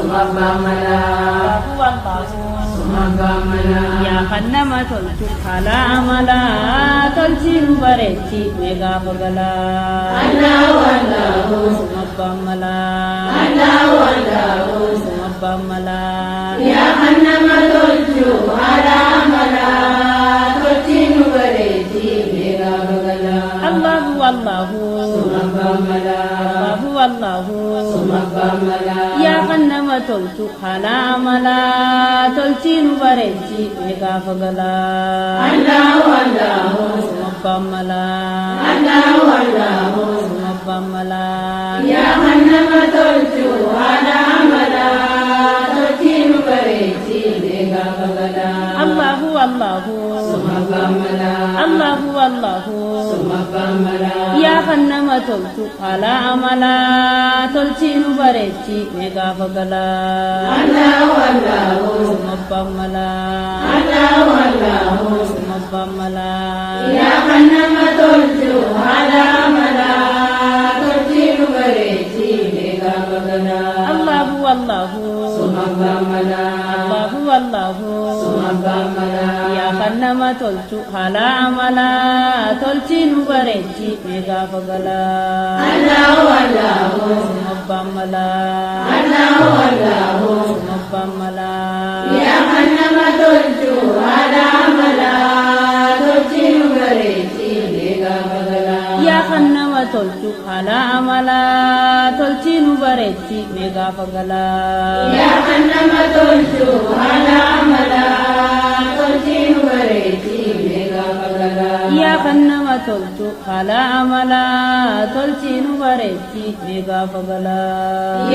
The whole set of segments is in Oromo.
Sumabamala Sumabamala Ya Kannama tolchu khala amala tolchin barechi mega pagala Allahu Allahu Sumabamala Allahu Allahu Sumabamala Ya Kannama tolchu khala amala tolchin barechi mega pagala Allahu Allahu Sumabamala Allahu Allahu Sumabamala Ya Kannama tolchu khala amala tolchin barechi mega pagala Allahu Allahu Sumabamala Allahu Allahu Sumabamala Ya Kannama tolchu khala amala tolchin barechi mega pagala Allahu Allahu Sumabamala Allahu Allahu Sumabamala Ya Kannama tolchu khala amala tolchin barechi mega pagala Allahu Allahu Sumabamala Allahu Allahu Sumabamala Ya Kannama tolchu khala amala tolchin barechi mega pagala Allahu Allahu Sumabamala Allahu Allahu Sumabamala Ya Kannama tolchu khala amala tolchin barechi mega pagala Allahu Allahu Sumabamala Allahu Allahu Sumabamala Ya Kannama tolchu khala amala tolchin barechi mega pagala Ya Kannama tolchu khala amala tolchin barechi mega pagala Ya Kannama tolchu khala amala tolchin barechi mega pagala Ya Kannama tolchu khala amala tolchin barechi mega pagala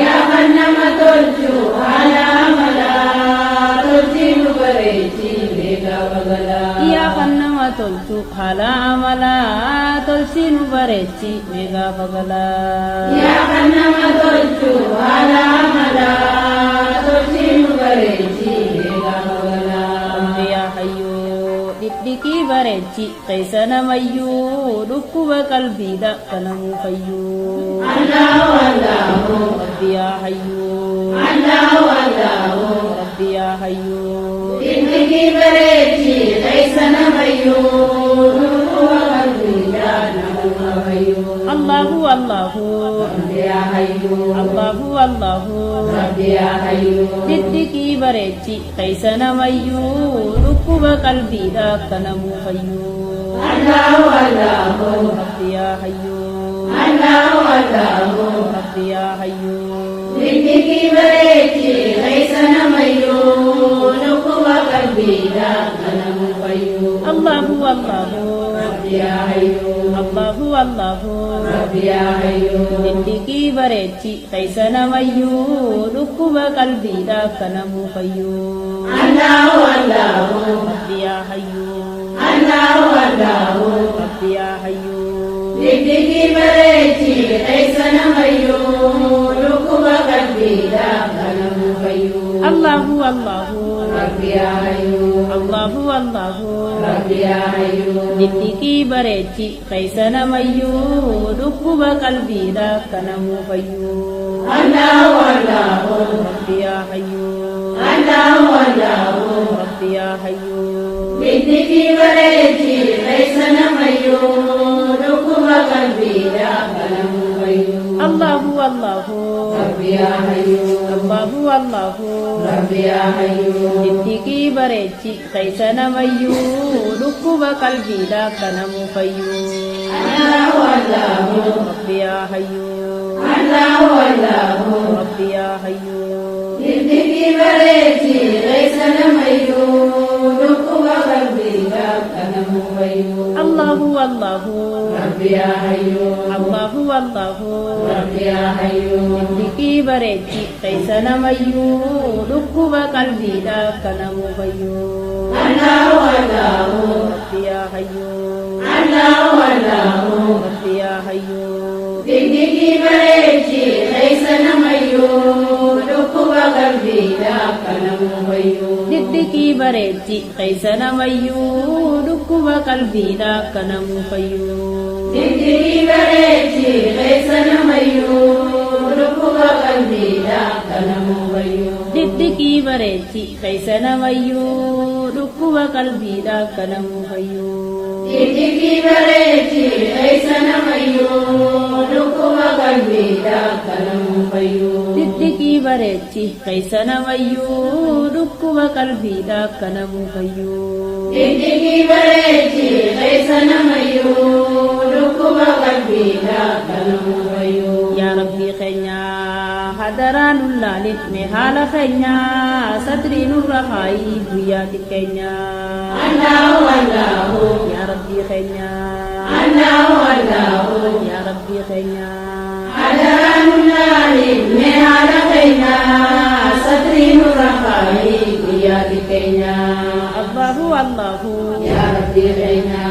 Ya Kannama tolchu khala amala tolchin barechi mega pagala Ya Kannama tolchu khala amala tolchin barechi mega pagala Ya Kannama tolchu khala amala tolchin barechi mega pagala Ya Hayyu dikdiki barechi kaisana mayyu dukkuba qalbida kanamu fayyu Allahu Allahu Rabbi ya Hayyu Allahu Allahu Rabbi ya Hayyu dikdiki barechi kaisana mayyu dukkuba qalbida kanamu fayyu Allahu Allahu Rabbi ya Hayyu Allahu Allahu Rabbi ya Hayyu dikdiki barechi kaisana mayyu dukkuba qalbida kanamu fayyu Allahu Allahu Rabbi ya Hayyu Allahu Allahu Rabbi ya Hayyu dikdiki barechi kaisana mayyu dukkuba qalbida kanamu fayyu Allahu Allahu Rabbi ya Hayyu Allahu Allahu Rabbi ya Hayyu dikdiki barechi kaisana mayyu dukkuba qalbida kanamu fayyu Allahu Allahu Rabbi ya Hayyu Allahu Allahu Rabbi ya Hayyu dikdiki barechi kaisana mayyu dukkuba qalbida kanamu fayyu Allahu Allahu Rabbi ya Hayyu Allahu Allahu Rabbi ya Hayyu dikdiki barechi kaisana mayyu dukkuba qalbida kanamu fayyu Allahu Allahu Rabbi ya Hayyu Allahu Allahu Rabbi ya Hayyu dikdiki barechi kaisana mayyu dukkuba qalbida kanamu fayyu Allahu Allahu Rabbi ya Hayyu Allahu Allahu Rabbi ya Hayyu dikdiki barechi kaisana mayyu dukkuba qalbida kanamu fayyu Allahu Allahu Rabbi ya Hayyu Allahu Allahu Rabbi ya Hayyu dikdiki barechi kaisana mayyu dukkuba qalbida kanamu fayyu Allahu Allahu Rabbi ya Hayyu Allahu Allahu Rabbi ya Hayyu dikdiki barechi kaisana mayyu dukkuba qalbida kanamu fayyu Allahu Allahu Rabbi ya Hayyu Allahu Allahu Rabbi ya Hayyu dikdiki barechi kaisana mayyu dukkuba qalbida kanamu fayyu dikdiki barechi kaisana mayyu dukkuba qalbida kanamu fayyu dikdiki barechi kaisana mayyu dukkuba dhukkuba qalbiidhaa kana mufayyuu. Diddiqii bareechi keessa namayyuu dhukkuba qalbiidhaa kana mufayyuu. Diddiqii bareechi keessa namayyuu dhukkuba qalbiidhaa kana mufayyuu. Diddiqii bareechi keessa namayyuu dhukkuba qalbiidhaa kana mufayyuu. Diddiqii bareechi keessa namayyuu dhukkuba qalbiidhaa kana mufayyuu. Yaa Rabbii keenya hadaraa nullaalifne haala keenya satrii nurra kaayi guyyaati keenya. Allahu Allahu yaa Rabbii keenya. Allahu Allahu yaa Rabbii keenya. hadaraa nullaalifne haala keenya satrii nurra kaayi guyyaati keenya. Allahu Allahu yaa Rabbii keenya.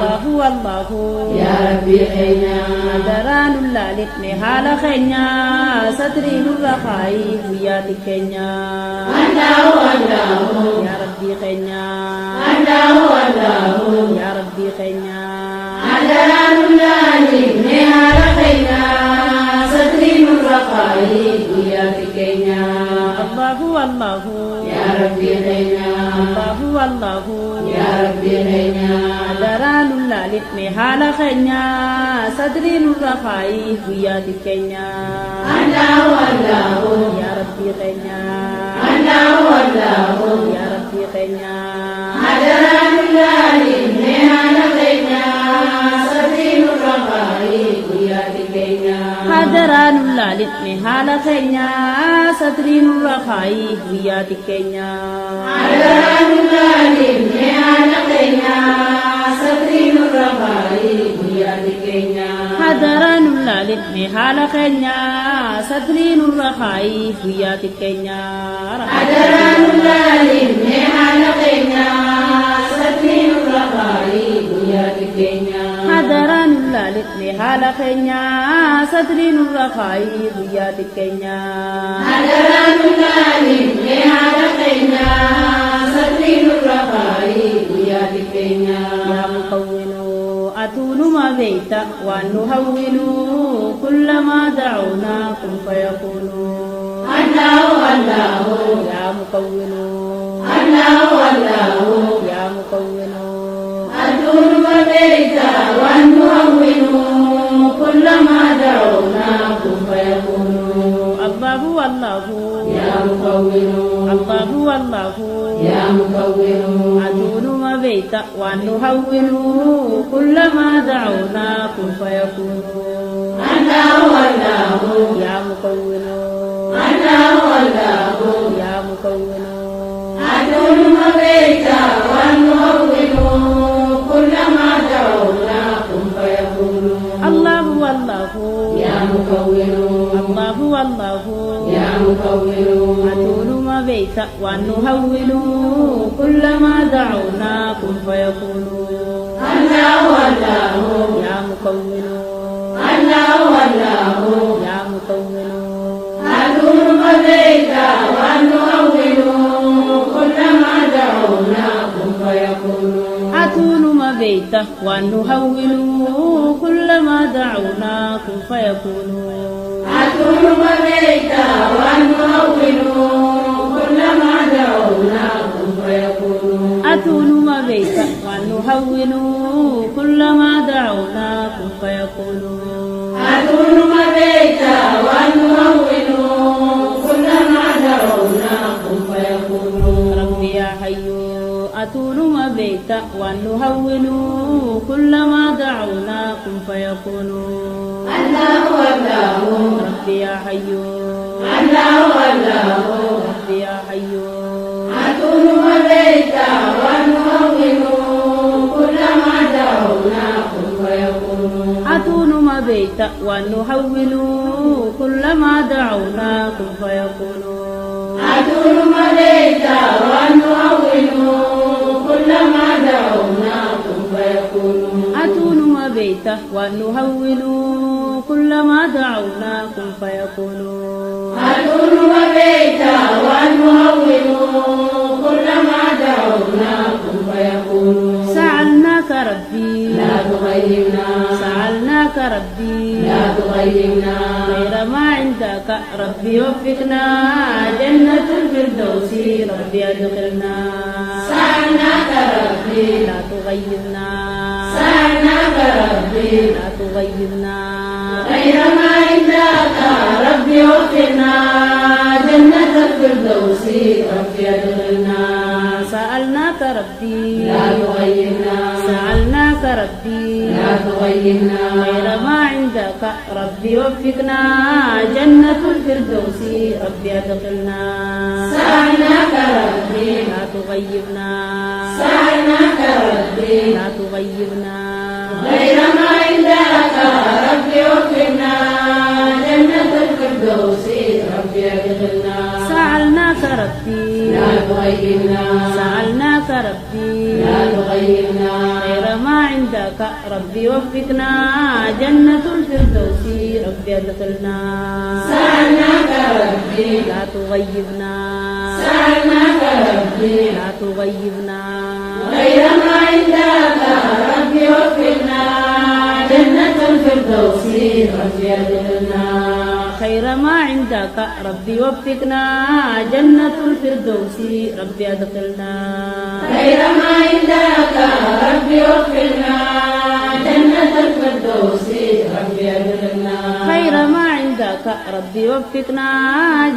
Allahu Allahu yaa Rabbii keenya. hadaraa nullaalifne haala keenya satrii nurra kaayi guyyaati keenya. Allahu Allahu yaa Rabbii keenya. Allahu Allahu yaa Rabbii keenya. hadaraa nullaalifne haala keenya satrii nurra kaayi guyyaati keenya. Allahu Allahu yaa Rabbii keenya. Allahu Allahu yaa Rabbii keenya. hadaraa nullaalifne haala keenya satrii nurra kaayi guyyaati keenya. Allahu Allahu yaa Rabbii keenya. Allahu Allahu yaa Rabbii keenya. hadaraa nullaalifne haala keenya satrii nurra kaayi guyyaati keenya. hadaraa nullaalifne haala keenya satrii nurra kaayi guyyaati keenya. hadaraa nullaalifne haala keenya satrii nurra kaayi guyyaati keenya. hadaraa nullaalifne haala keenya satrii nurra kaayi guyyaati keenya. hadaraa nullaalifne haala keenya satrii nurra kaayi guyyaati keenya. hadaraa nullaalifne haala keenya satrii nurra kaayi guyyaati keenya. hadaraa nullaalifne haala keenya satrii nurra kaayi guyyaati keenya. yaa mukawwinu atuunuma beeyta waan nu hawwinu kullamaa da'uunaa kun fayakunu. Allahu Allahu yaa mukawwinu. Allahu Allahu yaa mukawwinu. aduunuma beeyta waan nu hawwinu kullamaa da'uunaa kun fayakunu. Allahu Allahu yaa mukawwinu. Allahu Allahu yaa mukawwinu. aduunuma beeyta waan nu hawwinu kullamaa da'uunaa kun fayakunu. Allahu Allahu yaa mukawwinu. Allahu Allahu yaa mukawwinu. aduunuma beeyta waan nu hawwinu kullamaa da'uunaa kun fayakunu. Allahu Allahu yaa mukawwinu. Allahu Allahu yaa mukawwinu. aduunuma beeyta waan nu hawwinu kullamaa da'uunaa kun fayakunu. Allahu Allahu yaa mukawwinu. Allahu Allahu yaa mukawwinu. aduunuma beeyta waan nu hawwinu kullamaa da'uunaa kun fayakunu. aduunuma beeyta waan nu hawwinu kullamaa da'uunaa kun fayakunu. aduunuma beeyta waan nu hawwinu kullamaa da'uunaa kun fayakunu. aduunuma beeyta waan nu hawwinu kullamaa da'uunaa kun fayakunu. aduunuma beeyta waan nu hawwinu kullamaa da'uunaa kun fayakunu. Rabbi yaa hayyu aduunuma beeyta waan nu hawwinu kullamaa da'uunaa kun fayakunu. Allahu Allahu Rabbi yaa hayyu. Allahu Allahu Rabbi yaa hayyu. aduunuma beeyta waan nu hawwinu kullamaa da'uunaa kun fayakunu. aduunuma beeyta waan nu hawwinu kullamaa da'uunaa kun fayakunu. aduunuma beeyta waan nu hawwinu kullamaa da'uunaa kun fayakunu. aduunuma beeyta waan nu hawwinu kullamaa da'uunaa kun fayakunu. aduunuma beeyta waan nu hawwinu kullamaa da'uunaa kun fayakunu. سألناك ربي لا تغيبنا سألناك ربي لا تغيبنا غير ما عندك ربي وفقنا جنة الفردوس ربي أدخلنا سألناك ربي لا تغيبنا سألناك ربي لا تغيبنا غير ما عندك ربي وفقنا جنة الفردوس ربي أدخلنا سألناك ربي لا تغيبنا سألناك ربي لا تغيبنا غير ما عندك ربي وفقنا جنة الفردوس ربي أدخلنا سألناك ربي لا تغيبنا سألناك ربي لا تغيبنا غير ما عندك ربي وفقنا جنة الفردوس ربي أدخلنا سألناك ربي لا تغيبنا سألناك ربي لا تغيبنا غير ما عندك ربي وفقنا جنة الفردوس ربي أدخلنا سألناك ربي لا تغيبنا سألناك ربي لا تغيبنا غير ما عندك ربي وفقنا جنة الفردوس ربي أدخلنا خير ما عندك ربي وفقنا جنة الفردوس ربي أدخلنا غير ما عندك ربي وفقنا جنة الفردوس ربي أدخلنا خير ما عندك ربي وفقنا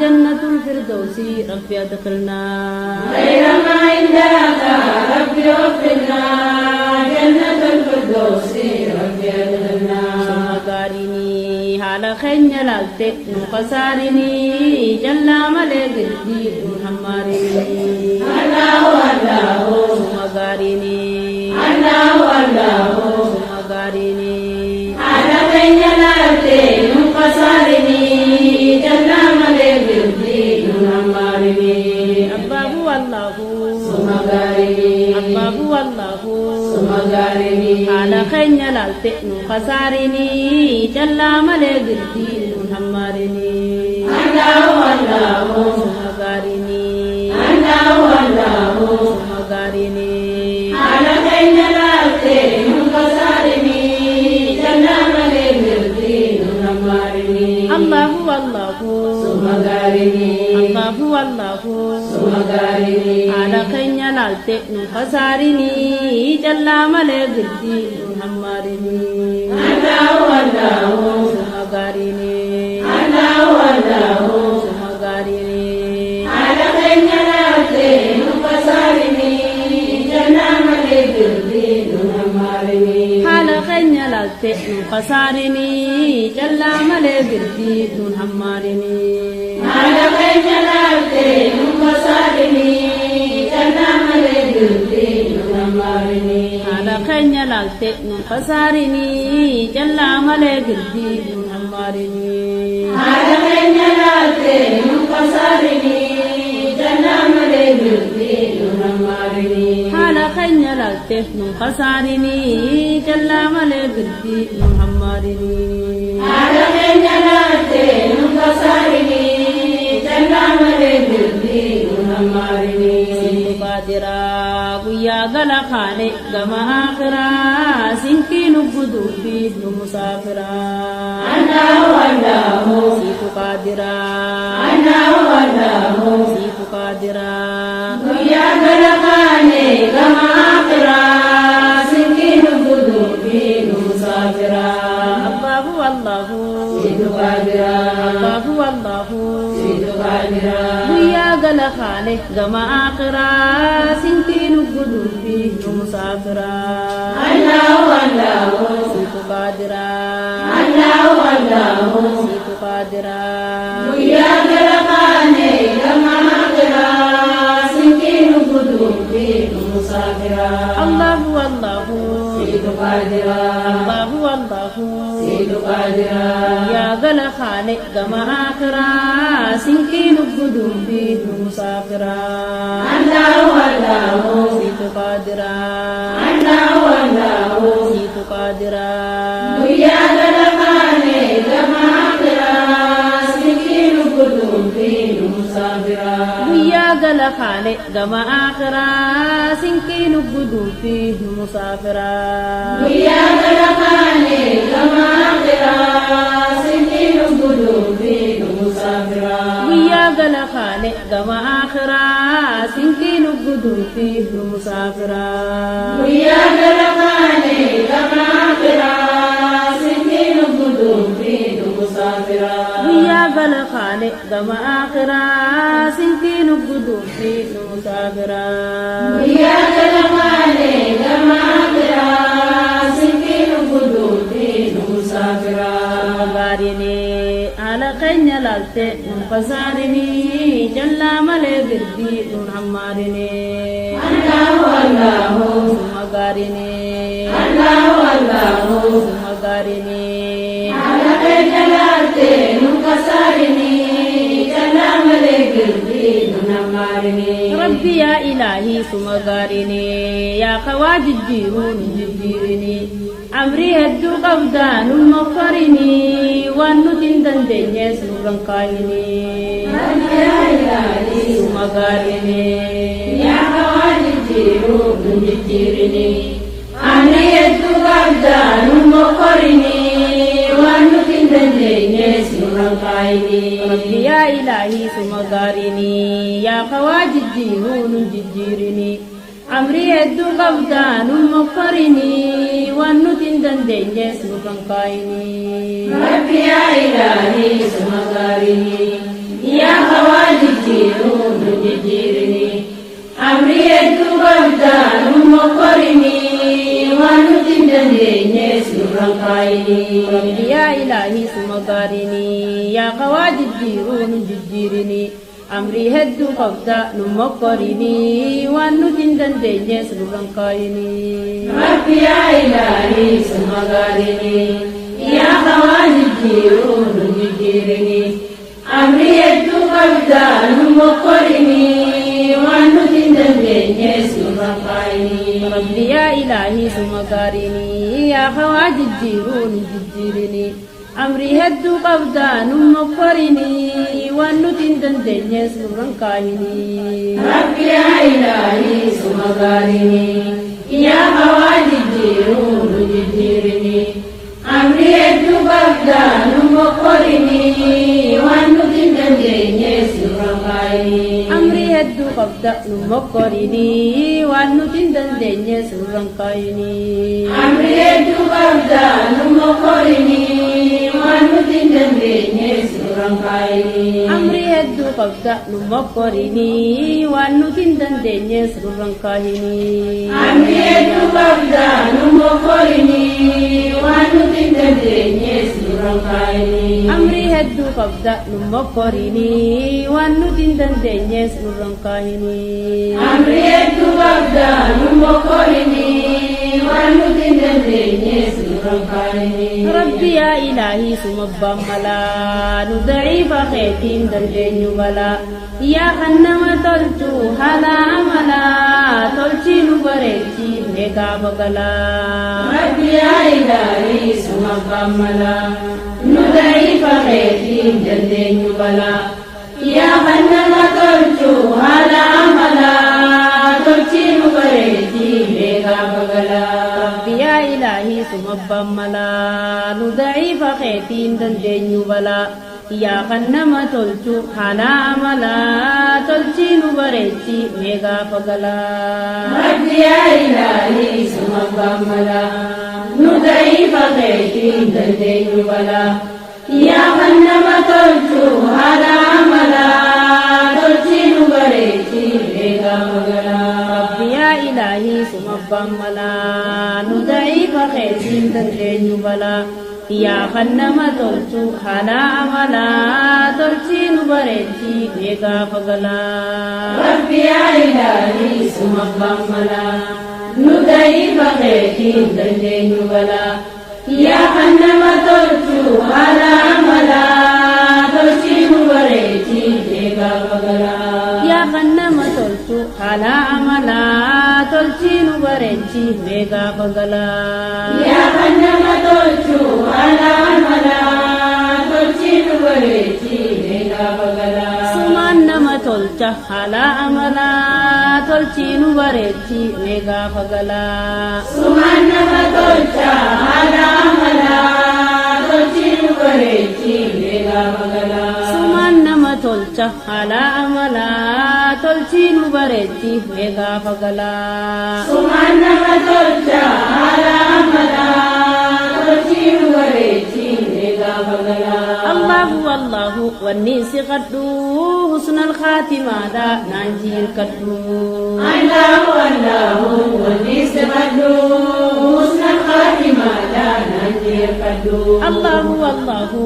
جنة الفردوس ربي أدخلنا غير ما عندك ربي وفقنا جنة الفردوس ربي أدخلنا ثم قارني على خين لالتك مقصارني جل ملك الدين محمرني الله الله ثم قارني الله الله ثم قارني على بين الأرض منقصرني جل ملك الدين محمرني أباه والله ثم قارني أباه والله ثم قارني على خين لالتك مقصارني جل ملك الدين محمرني الله الله ثم قارني الله الله ثم قارني على بين الأرض منقصرني جل ملك الدين محمرني الله والله ثم قارني الله والله ثم قارني على خين لالتك مقصارني جل ملك الدين محمرني الله الله ثم قارني الله الله ثم قارني على بين الأرض منقصرني جل ملك الدين محمرني على خين لالتك مقصارني جل ملك الدين محمرني على بين الأرض منقصرني جل ملك الدين محمرني على خين لالتك مقصارني جل ملك الدين محمرني على بين الأرض منقصرني جل ملك الدين محمرني على خين لالتك مقصارني جل ملك الدين محمرني على بين الأرض منقصرني جل ملك الدين محمرني قادرا ويا غلا خاني غما آخرا سنكي نبدو في مسافرا أنا والله سيف قادرا أنا والله سيف قادرا ويا غلقاني كما آخرا سكين قدوبي مسافرا الله والله سيد قادرا الله والله سيد قادرا ويا غلا خاني غما آخرا سنكي نبدو في مسافرا أنا والله سيف قادرا أنا والله سيف قادرا ويا غلقاني كما آخرا سكين قدوبي مسافرا الله والله سيد قادرا الله والله سيد قادرا يا غلا خالق غما آخرا سنكي نبدو في مسافرا أنا والله سيف قادرا أنا والله سيف قادرا ويا غلقاني كما آخرا سكين قدوبي مسافرا ويا قل خالق جمع آخرة سنكين قدوم فيه مسافرة ويا قل خالق جمع آخرة سنكين قدوم فيه مسافرة ويا قل خالق جمع آخرة سنكين قدوم فيه مسافرة ويا قل خالق جمع آخرة سنكين قدوم فيه مسافرة ويا قل خالق جمع آخرة سنكين قدوم فيه مسافرة ويا قل خالق جمع آخرة سنكين قدوم فيه مسافرة غاريني على خيني لالتي منفسارني جلا ملي بردي دون عمارني الله ثم غاريني الله ثم غاريني على جلالتي منكسرني جلال قلبي نمارني ربي يا إلهي ثم غاريني يا خواج الجيرون جديرني عمري هدو قبضان المغفرني وانو تندن سورا قايني يا إلهي ثم غاريني يا خواج الجيرون جديرني عمري هدو قبضان المغفرني وانو تندن سورا قايني ربي يا إلهي ثم غاريني يا خواج الجيرون جديرني عمري هدو قبضان مغفرني وانو تندن سورا قايني ربي يا إلهي ثم غاريني يا خواج الجيرون جديرني عمري هدو قبضان مغفرني وانو تندن سورا قايني ربي يا إلهي ثم غاريني يا خواج الجيرون جديرني عمري هدو قبضان مغفرني وانو تندن سورا قايني ربي يا إلهي ثم غاريني يا خواج الجيرون جديرني عمري هدو قبضان مغفرني وانو تندن سورا قايني ربي يا إلهي ثم غاريني يا خواج الجيرون جديرني عمري هدو قبضان مغفرني وانو تندن سورا قايني ربي يا إلهي ثم غاريني يا خواج الجيرون جديرني عمري هدو قبضان مغفرني وانو تندن سورا قايني عمري هدو قبضان مغفرني وانو تندن سورا قايني عمري هدو قبضان مغفرني وانو تندن سورا قايني عمري هدو قبضان مغفرني وانو تندن سورا قايني عمري هدو قبضان مغفرني وانو تندن سورا قايني عمري هدو قبضان مغفرني وانو تندن سورا قايني عمري هدو قبضان مغفرني وانو تندن سورا قايني ربي يا إلهي ثم بملا نضعيف خيتين دندن ملا يا خنما تلتو هلا عملا تلتي نبريتي ميقا بغلا ربي يا إلهي ثم بملا نضعيف خيتين دندن ملا يا خنما تلتو هلا عملا تلتي نبريتي ميقا بغلا ربي يا إلهي ثم بملا نضعيف خيتين دندن ملا يا خنما تلتو هلا عملا تلتي نبريتي ميقا بغلا ربي يا إلهي ثم بملا نضعيف خيتين دندن ملا يا خنما تلتو هلا عملا تلتي نبريتي ميقا بغلا ربي يا إلهي ثم بملا نضعيف خيتين دندن ملا يا خنما تلتو هلا عملا تلتي نبريتي ميقا بغلا ربي يا إلهي ثم بملا نضعيف خيتين دندن ملا يا خنما تلتو هلا عملا تلتي نبريتي ميقا بغلا يا خنما تلتو هلا عملا تلتي نبريتي ميقا بغلا يا خنما تلتو هلا عملا تلتي نبريتي ميقا بغلا سمان نما tolcha haala amala tolchi nu bareechi meegaa fagalaa. Sumaan nama tolcha haala amala tolchi nu bareechi meegaa fagalaa. Sumaan nama tolcha haala amala tolchi nu bareechi meegaa fagalaa. Sumaan nama tolcha haala amala tolchi nu bareechi meegaa fagalaa. Allahu wanni si qaddu husnal khatimaadha naan jiirkadhu. Allahu wanni si qaddu husnal khatimaadha naan jiirkadhu. Allahu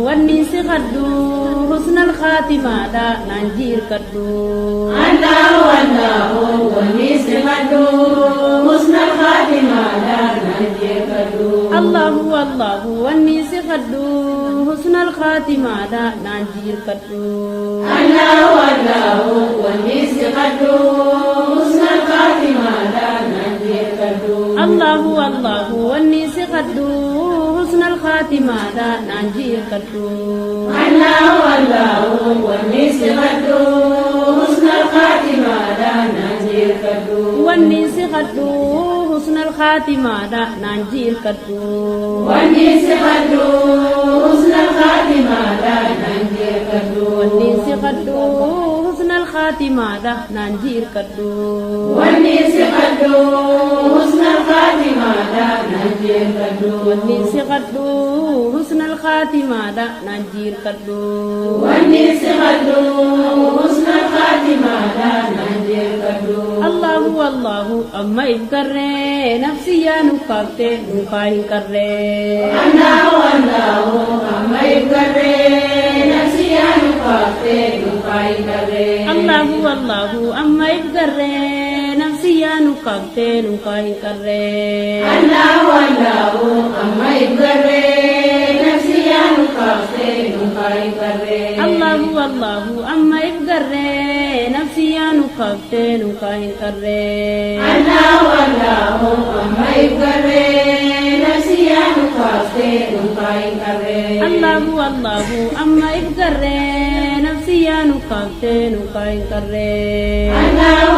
wanni si qaddu husnal khatimaadha naan jiirkadhu. Allahu wanni si qaddu husnal khatimaadha naan jiirkadhu. Allahu wanni si qaddu husnal khatimaadha naan jiirkadhu. Allahu wanni si qaddu husnal khatimaadha naan jiirkadhu. Allahu wanni si qaddu husnal khatimaadha naan jiirkadhu. Allahu wanni si qaddu husnal khatimaadha naan jiirkadhu. Wanni si qaddu husnal khatimaadha naan jiirkadhu. Wanni si qaddu husnal khatimaadha naan jiirkadhu. Wanni si qaddu husnal khatimaadha naan jiirkadhu. Wanni si qaddu husnal khatimaadha naan jiirkadhu. Wanni si qaddu husnal khatimaadha naan jiirkadhu. Wanni si qaddu husnal khatimaadha naan jiirkadhu. Allahu amma ibkarre nafsiya nukafte nukai karre. Allahu amma ibkarre nafsiya nukafte nukai karre. Allahu amma ibkarre nafsiya nukafte nukai karre. Allahu amma ibkarre nafsiya nukafte nukai karre. Allahu amma ibkarre nafsiya nukafte nukai karre. Allahu amma ibkarre nafsiya nukafte nukai karre. Allahu amma ibkarre nafsiya nukafte nukai karre. Allahu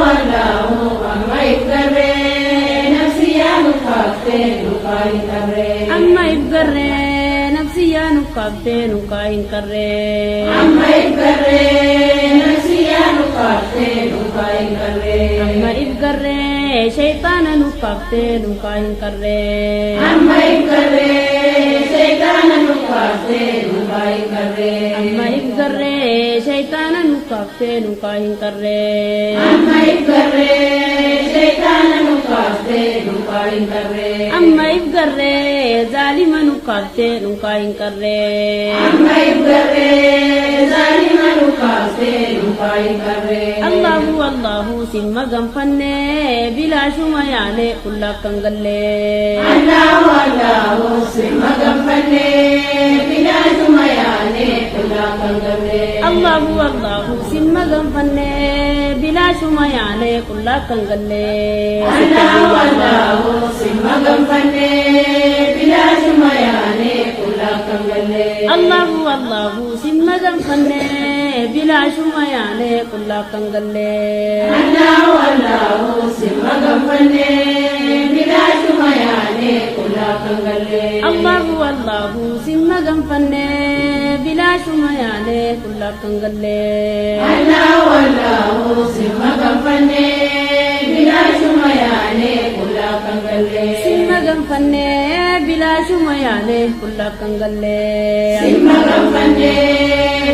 amma ibkarre nafsiya nukafte nukai karre. Amma ibkarre nafsiya nukafte nukai karre. Amma ibkarre nafsiya nukafte nukai karre. Amma ibkarre shaytana nukafte nukai karre. Amma ibkarre shaytana nukafte nukai karre. Amma ibkarre shaytana nukafte nukai karre. Amma ibkarre shaytana nukafte nukai karre. Amma ibkarre zalima nukafte nukai karre. Amma ibkarre zalima nukafte nukai karre. Allahu simma gamfanne bila shuma yaane kulla kangalle. Allahu simma gamfanne bila shuma yaane kulla kangalle. Allahu simma gamfanne bila shuma yaane kulla kangalle. Allahu simma gamfanne bila shuma yaane kulla kangalle. Allahu simma gamfanne bila shuma yaane kulla kangalle. Allahu simma gamfanne bila shuma yaane kulla kangalle. Allahu simma gamfanne bila shuma yaane kulla kangalle. Allahu simma gamfanne bila shuma yaane kulla kangalle. Simma gamfanne bila shuma yaane kulla kangalle. Simma gamfanne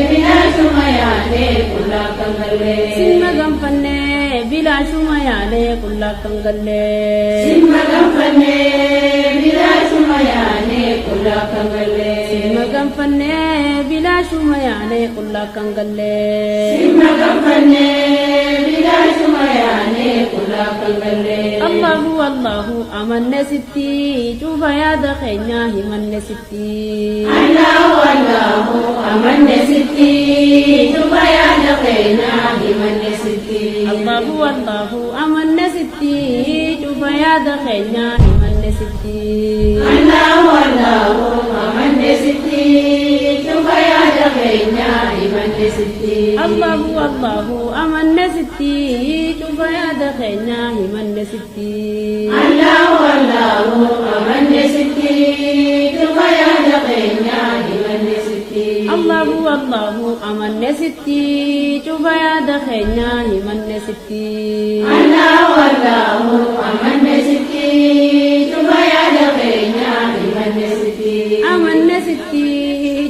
bila shuma yaane kulla kangalle. Simma gamfanne bila shuma yaane kulla kangalle. Simma gamfanne bila shuma yaane kulla kangalle. Simma gamfanne bila shuma yaane kulla kangalle. Simma gamfanne bila shuma yaane kulla kangalle. Allahu amanne sitti cufa yaada keenya himanne sitti. Allahu amanne sitti cufa yaada keenya himanne sitti. Allahu amanne sitti cufa yaada keenya himanne sitti. Allahu amanne sitti cufa yaada دخينا من ستي الله الله أمن ستي شوف يا دخينا من ستي الله الله أمن ستي شوف يا دخينا من ستي الله الله أمن ستي شوف يا دخينا من ستي الله الله أمن ستي شوف يا دخينا من ستي أمن ستي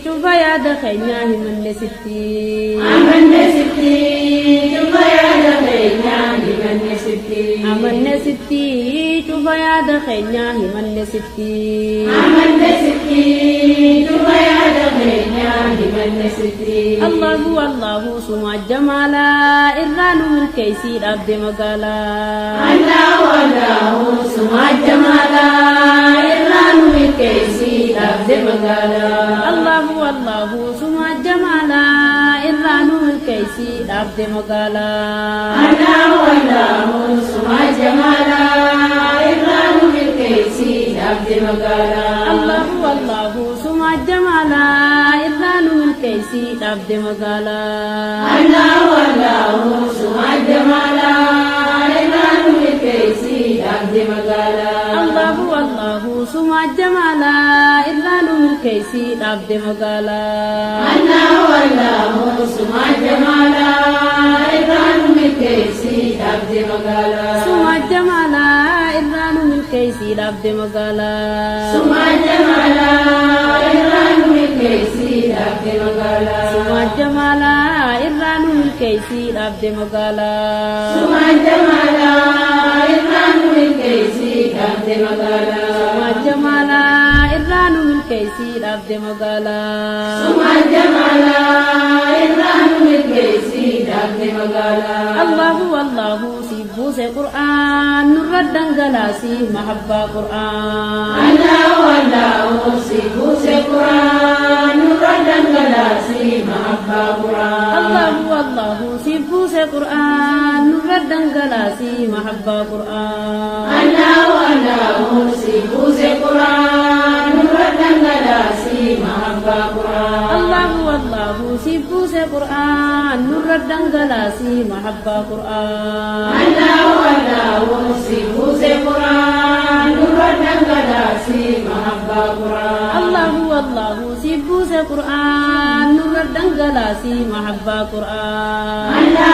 شوف يا دخينا من ستي أمن ستي شوف يا دخينا من ستي أمن ستي شوف يا دخينا من ستي أمن ستي شوف يا دخينا من ستي الله الله سمع الجمال إران من كيسي عبد مقالا الله الله سمع الجمال إران من كيسي عبد مقالا الله الله سمع الجمال إران من كيسي عبد مقالا الله الله سمع الجمال إران من كيسي عبد مقالا الله الله سمع الجمال إران من كيسي عبد مقالا الله الله سمع الجمال إران من كيسي عبد مقالا الله الله سمع الجمال إران من كيسي عبد مقالا الله الله سمع الجمال إران من كيسي عبد مقالا سمع الجمال إران من كيسي عبد مقالا سمع الجمال إران من كيسي عبد مقالا سمع الجمال إران من كيسي عبد مقالا سمع الجمال إران من كيسي عبد مقالا سمع الجمال إران من كيسي عبد مقالا سمع الجمال إران من كيسي عبد مقالا الله الله سيبوس قرآن نرد غلاسي محبة قرآن الله الله سيبوس قرآن نرد غلاسي محبة قرآن الله الله سيبوس قرآن نرد غلاسي محبة قرآن الله الله سيبوس قرآن نرد غلاسي محبة قرآن الله الله سيبوس قرآن نرد غلاسي محبة قرآن الله الله سيبوس قرآن نرد غلاسي محبة قرآن الله الله سيبوس قرآن نرد غلاسي محبة قرآن الله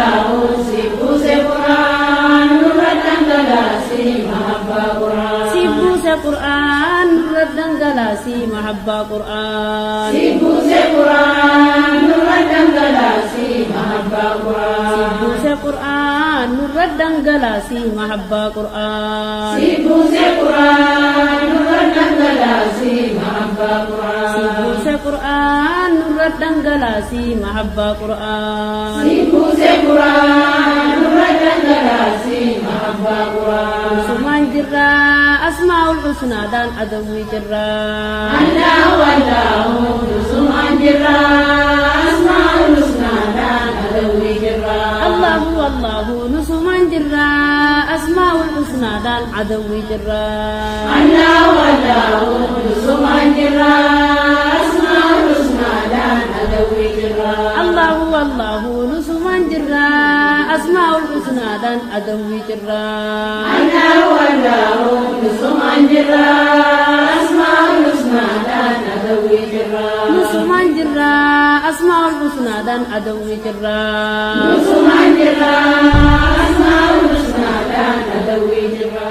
الله سيبوس قرآن نرد غلاسي محبة قرآن سيبوس قرآن نرد غلاسي محبة قرآن سيبوس قرآن نرد غلاسي محبة قرآن سيبوس قرآن نرد غلاسي محبة قرآن سيبوس قرآن نرد غلاسي محبة قرآن سيبوس قرآن نرد غلاسي محبة قرآن سيبوس قرآن نرد غلاسي محبة قرآن سمان جرا أسماء الحسنى دان أدوي جرا الله والله سمع جرا أسماء الحسنى دان أدوي جرا الله الله نسمان جرا أسماء الحسنى دان أدوي جرا الله والله سمع جرا أسماء الحسنى دان أدوي جرا الله الله نسمان جرا أسماء الحسنى دان أدوي جرا الله والله سمع جرا أسماء الحسنى دان أدوي جرا نسمان جرا أسماء الحسنى دان أدوي جرا سمع جرا أسماء الحسنى دان أدوي جرا